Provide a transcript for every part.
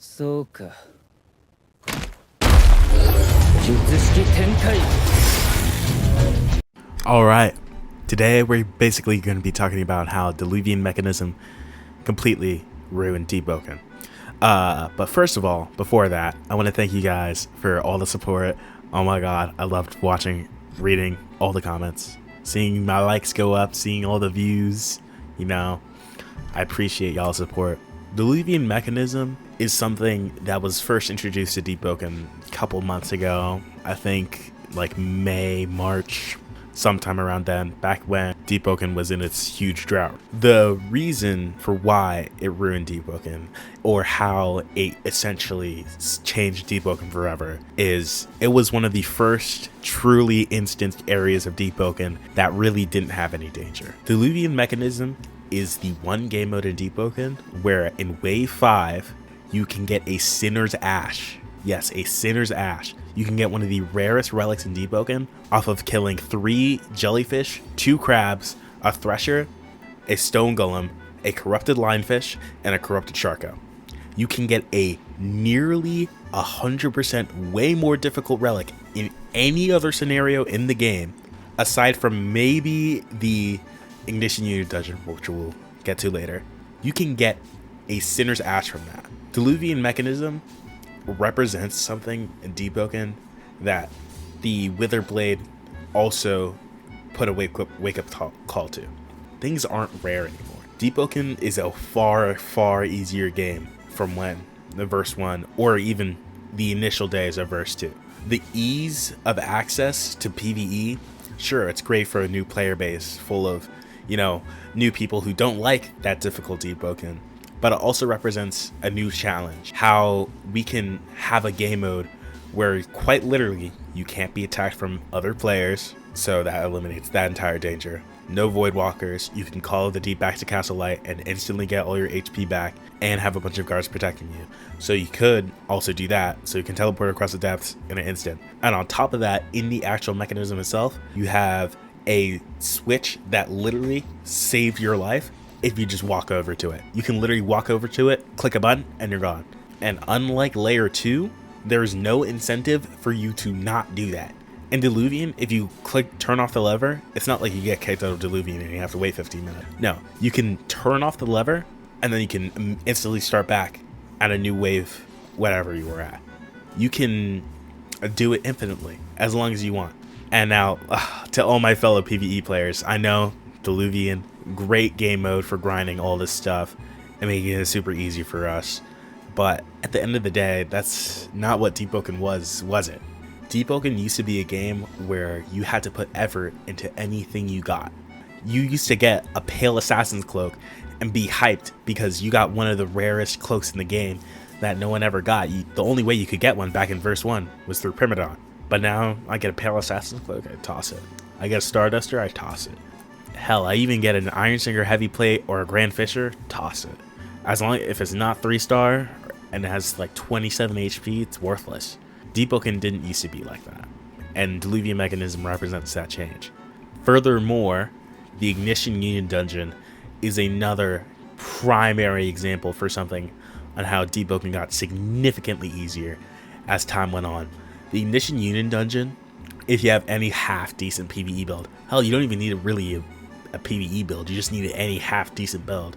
そうか。術式展開。 Alright, today we're basically going to be talking about how Diluvian mechanism completely ruined Deepwoken. But first of all, before that, I want to thank you guys for all the support. Oh my god, I loved watching, reading all the comments, seeing my likes go up, seeing all the views, you know. I appreciate y'all's support. Diluvian mechanism is something that was first introduced to Deepwoken a couple months ago. I think like May, March, sometime around then, back when Deepwoken was in its huge drought. The reason for why it ruined Deepwoken, or how it essentially changed Deepwoken forever, is it was one of the first truly instanced areas of Deepwoken that really didn't have any danger. Diluvian mechanism is the one game mode in Deepwoken where in Wave 5 you can get a Sinner's Ash. Yes, a Sinner's Ash. You can get one of the rarest relics in Deepwoken off of killing 3 jellyfish, 2 crabs, a thresher, a stone golem, a corrupted lionfish, and a corrupted sharko. You can get a nearly 100% way more difficult relic in any other scenario in the game, aside from maybe the Ignition Unit dungeon, which we'll get to later. You can get a Sinner's Ash from that. Diluvian mechanism represents something in Deepwoken that the Witherblade also put a wake up call to. Things aren't rare anymore. Deepwoken is a far easier game from when the verse 1 or even the initial days of verse 2. The ease of access to PvE, sure, it's great for a new player base full of, you know, new people who don't like that difficult Deepwoken, but it also represents a new challenge. How we can have a game mode where quite literally you can't be attacked from other players, so that eliminates that entire danger. No void walkers, you can call the deep back to Castle Light and instantly get all your HP back and have a bunch of guards protecting you. So you could also do that, so you can teleport across the depths in an instant. And on top of that, in the actual mechanism itself, you have a switch that literally saved your life if you just walk over to it. You can literally walk over to it, click a button, and you're gone. And unlike layer 2, there's no incentive for you to not do that. In Deluvian, if you turn off the lever, it's not like you get kicked out of Deluvian and you have to wait 15 minutes. No, you can turn off the lever and then you can instantly start back at a new wave, whatever you were at. You can do it infinitely, as long as you want. And now, to all my fellow PvE players, I know Deluvian, great game mode for grinding all this stuff and making it super easy for us. But at the end of the day, that's not what Deepwoken was it? Deepwoken used to be a game where you had to put effort into anything you got. You used to get a Pale Assassin's Cloak and be hyped because you got one of the rarest cloaks in the game that no one ever got. The only way you could get one back in verse 1 was through Primadon. But now I get a Pale Assassin's Cloak, I toss it. I get a Starduster, I toss it. Hell, I even get an Iron Singer Heavy Plate or a Grand Fisher, toss it. As long if it's not 3-star and it has like 27 HP, it's worthless. Deepwoken didn't used to be like that, and Diluvian mechanism represents that change. Furthermore, the Ignition Union dungeon is another primary example for something on how Deepwoken got significantly easier as time went on. The Ignition Union dungeon, if you have any half decent PvE build, hell, you don't even need a PvE build, you just need any half decent build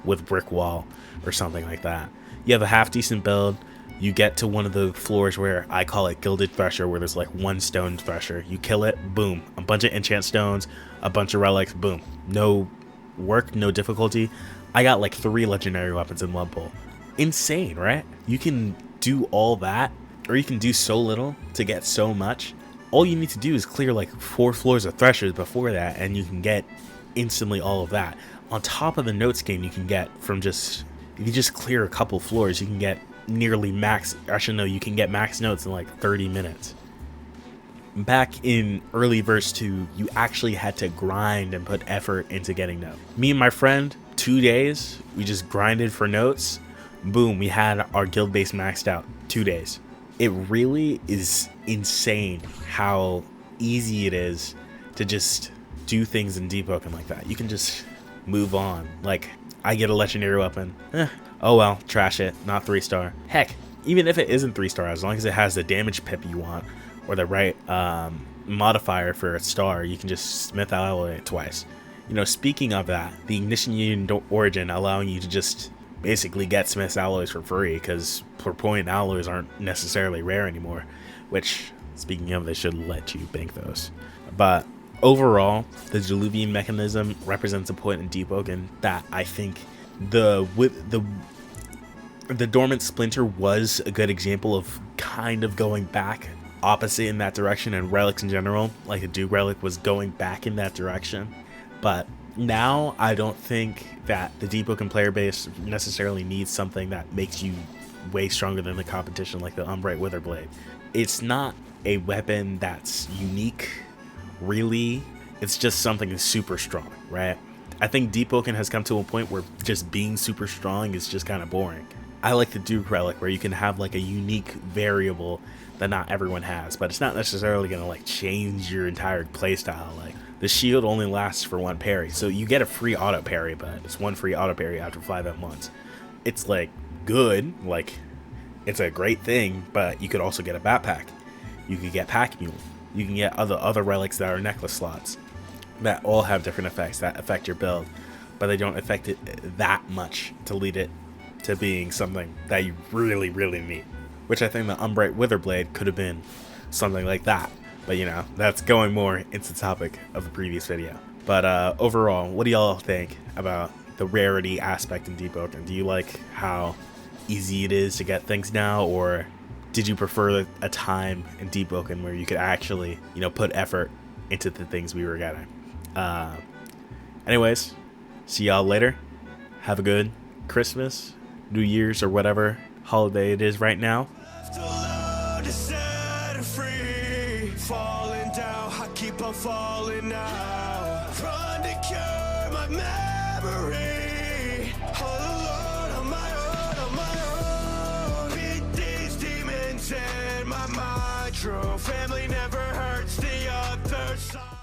with brick wall or something like that. You have a half decent build, you get to one of the floors where I call it Gilded Thresher, where there's like one stone thresher. You kill it, boom, a bunch of enchant stones, a bunch of relics, boom. No work, no difficulty. I got like 3 legendary weapons in one pull. Insane, right? You can do all that, or you can do so little to get so much. All you need to do is clear like 4 floors of threshers before that, and you can get instantly all of that. On top of the notes gain you can get from if you just clear a couple floors, you can get nearly max. Actually, no, you can get max notes in like 30 minutes. Back in early verse 2, you actually had to grind and put effort into getting notes. Me and my friend, 2 days, we just grinded for notes. Boom, we had our guild base maxed out. 2 days. It really is insane how easy it is to just do things in Deepwoken like that. You can just move on. Like, I get a legendary weapon. Oh well, trash it, not 3-star. Heck, even if it isn't 3-star, as long as it has the damage pip you want, or the right modifier for a star, you can just smith alloy it twice. You know, speaking of that, the Ignition Union Origin allowing you to just basically get Smith's alloys for free, because per point alloys aren't necessarily rare anymore, which, speaking of, they should let you bank those. But overall, the Diluvian mechanism represents a point in Deepwoken that I think the Dormant Splinter was a good example of kind of going back opposite in that direction, and relics in general, like the Duke relic, was going back in that direction. But now I don't think that the Deepwoken player base necessarily needs something that makes you way stronger than the competition, like the Unbright Witherblade. It's not a weapon that's unique, really. It's just something that's super strong, right? I think Deepwoken has come to a point where just being super strong is just kind of boring. I like the Duke relic, where you can have like a unique variable that not everyone has, but it's not necessarily gonna like change your entire playstyle. Like the shield only lasts for 1 parry, so you get a free auto parry, but it's 1 free auto parry after 5 M1s. It's like good, like it's a great thing, but you could also get a backpack. You could get pack mule. You can get other relics that are necklace slots that all have different effects that affect your build, but they don't affect it that much to lead it to being something that you really need. Which I think the Unbright Witherblade could have been something like that. But you know, that's going more into the topic of the previous video. But overall, what do y'all think about the rarity aspect in Deepwoken? Do you like how easy it is to get things now, or did you prefer a time in Deepwoken where you could actually, you know, put effort into the things we were getting? Anyways, see y'all later. Have a good Christmas, New Year's, or whatever holiday it is right now. Falling down, I keep on falling now. Trying to cure my memory. All alone on my own. Beat these demons in my mind. True family never hurts the other side.